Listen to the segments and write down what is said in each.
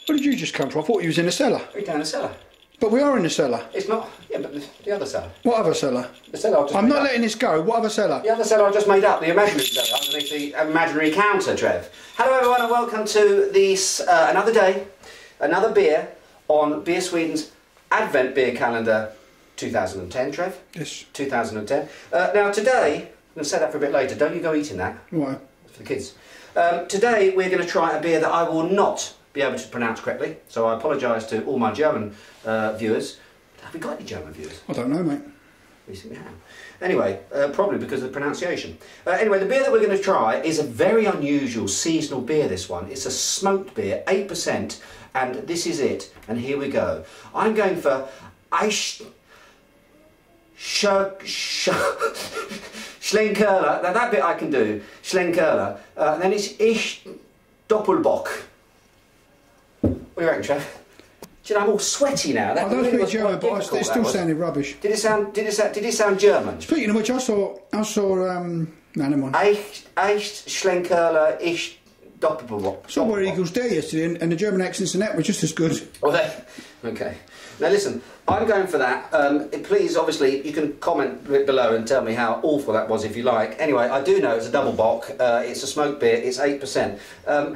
Where did you just come from? I thought you was in the cellar. We're down the cellar. But we are in the cellar. It's not. Yeah, but the other cellar. What other cellar? The cellar I've just I'm made not up. letting this go. What other cellar? The other cellar I just made up, the imaginary cellar, underneath the imaginary counter, Trev. Hello everyone and welcome to this, another day, another beer on Beer Sweden's Advent Beer Calendar 2010, Trev? Yes. 2010. Now today, I'm going to say that for a bit later, don't you go eating that. Why? It's for the kids. Today we're going to try a beer that I will not be able to pronounce correctly, so I apologise to all my German viewers. Have we got any German viewers? I don't know, mate. We think we have. Anyway, probably because of the pronunciation. Anyway, the beer that we're going to try is a very unusual seasonal beer, this one. It's a smoked beer, 8%, and this is it. And here we go. I'm going for Schlenkerler. Now that bit I can do. Schlenkerler. And then it's Ich Doppelbock. What do you reckon, Trev? Do you know, I'm all sweaty now. That I don't really speak German, but it still sounded rubbish. Did it sound German? Speaking of which, I saw no, never mind. Echt Schlenkerler, Ich Doppelbock. Saw Where Eagles Dare yesterday, and the German accents in that were just as good. Oh, they? Okay. Now listen, I'm going for that. Please, obviously, you can comment below and tell me how awful that was if you like. Anyway, I do know it's a double bock. It's a smoked beer. It's 8%.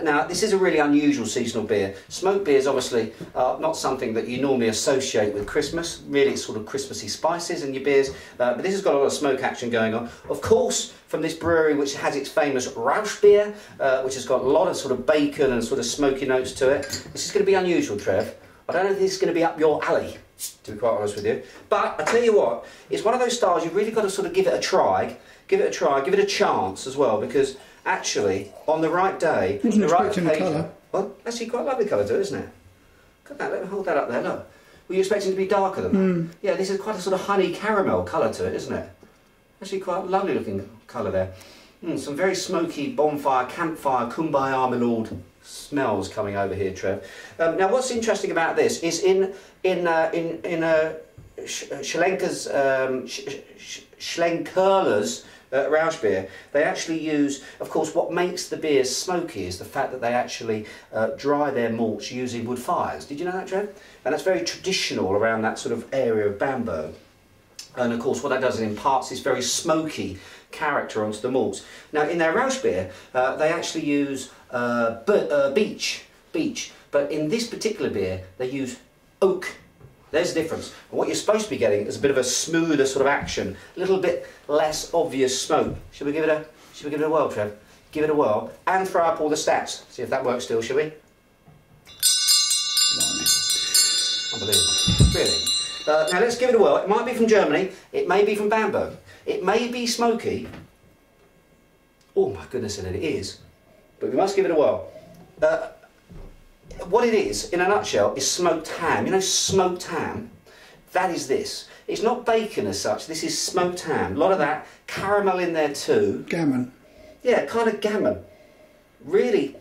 Now, this is a really unusual seasonal beer. Smoked beer is obviously not something that you normally associate with Christmas. Really, it's sort of Christmassy spices in your beers. But this has got a lot of smoke action going on. Of course, from this brewery, which has its famous Rausch beer, which has got a lot of sort of bacon and sort of smoky notes to it. This is going to be unusual, Trev. I don't know if this is going to be up your alley, to be quite honest with you. But I tell you what, it's one of those styles you've really got to sort of give it a try. Give it a try, give it a chance as well, because actually, on the right day, the right occasion... Well, actually quite a lovely colour to it, isn't it? Look at that, let me hold that up there, look. Were you expecting it to be darker than that? Yeah, this is quite a sort of honey caramel colour to it, isn't it? Actually quite a lovely looking colour there. Some very smoky bonfire, campfire, kumbaya, my lord smells coming over here, Trev. Now, what's interesting about this is in Schlenkerler's Rausch beer, they actually use, of course, what makes the beer smoky is the fact that they actually dry their malts using wood fires. Did you know that, Trev? And that's very traditional around that sort of area of Bamberg. And of course, what that does is imparts this very smoky character onto the malts. Now, in their Rausch beer, they actually use beech, but in this particular beer, they use oak. There's the difference. And what you're supposed to be getting is a bit of a smoother sort of action, a little bit less obvious smoke. Should we give it a whirl, Trev? Give it a whirl and throw up all the stats. See if that works still, shall we? Unbelievable. Really. Now let's give it a whirl. It might be from Germany, it may be from Bamberg, it may be smoky. Oh my goodness, and it is. But we must give it a whirl. What it is, in a nutshell, is smoked ham. You know smoked ham? That is this. It's not bacon as such, this is smoked ham. A lot of that, caramel in there too. Gammon. Yeah, kind of gammon. Really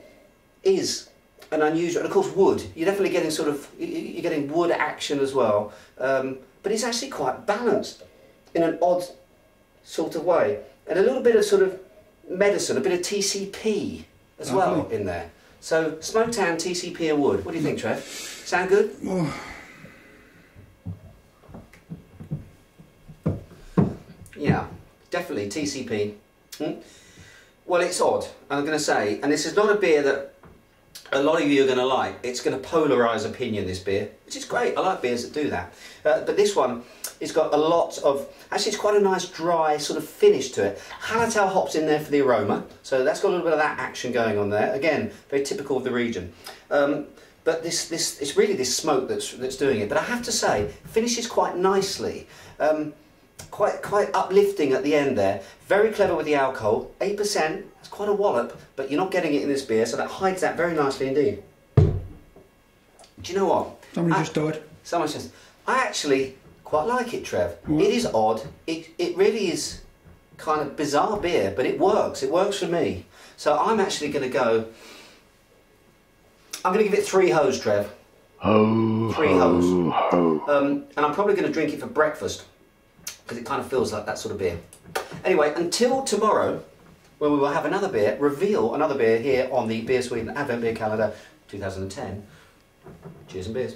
is an unusual, and of course wood. You're definitely getting sort of, you're getting wood action as well. But it's actually quite balanced in an odd sort of way. And a little bit of sort of medicine, a bit of TCP as well in there. So smoked ham, TCP and wood. What do you think, Trev? Sound good? Oh. Yeah, definitely TCP. Well, it's odd, I'm going to say, and this is not a beer that a lot of you are going to like. It's going to polarise opinion, this beer, which is great. I like beers that do that. But this one, it's got a lot of, actually it's quite a nice dry sort of finish to it. Hallertau hops in there for the aroma, so that's got a little bit of that action going on there. Again, very typical of the region. But it's really this smoke that's doing it. But I have to say, it finishes quite nicely. Quite uplifting at the end there. Very clever with the alcohol. 8%, it's quite a wallop, but you're not getting it in this beer, so that hides that very nicely indeed. Do you know what? Somebody just died. Someone says, I actually quite like it, Trev. What? It is odd. It really is kind of bizarre beer, but it works. It works for me. So I'm actually going to go, I'm going to give it 3 hoes, Trev. 3 hoes. And I'm probably going to drink it for breakfast, because it kind of feels like that sort of beer. Anyway, until tomorrow, when we will have reveal another beer here on the Beer Sweden Advent Beer Calendar 2010, Cheers and beers.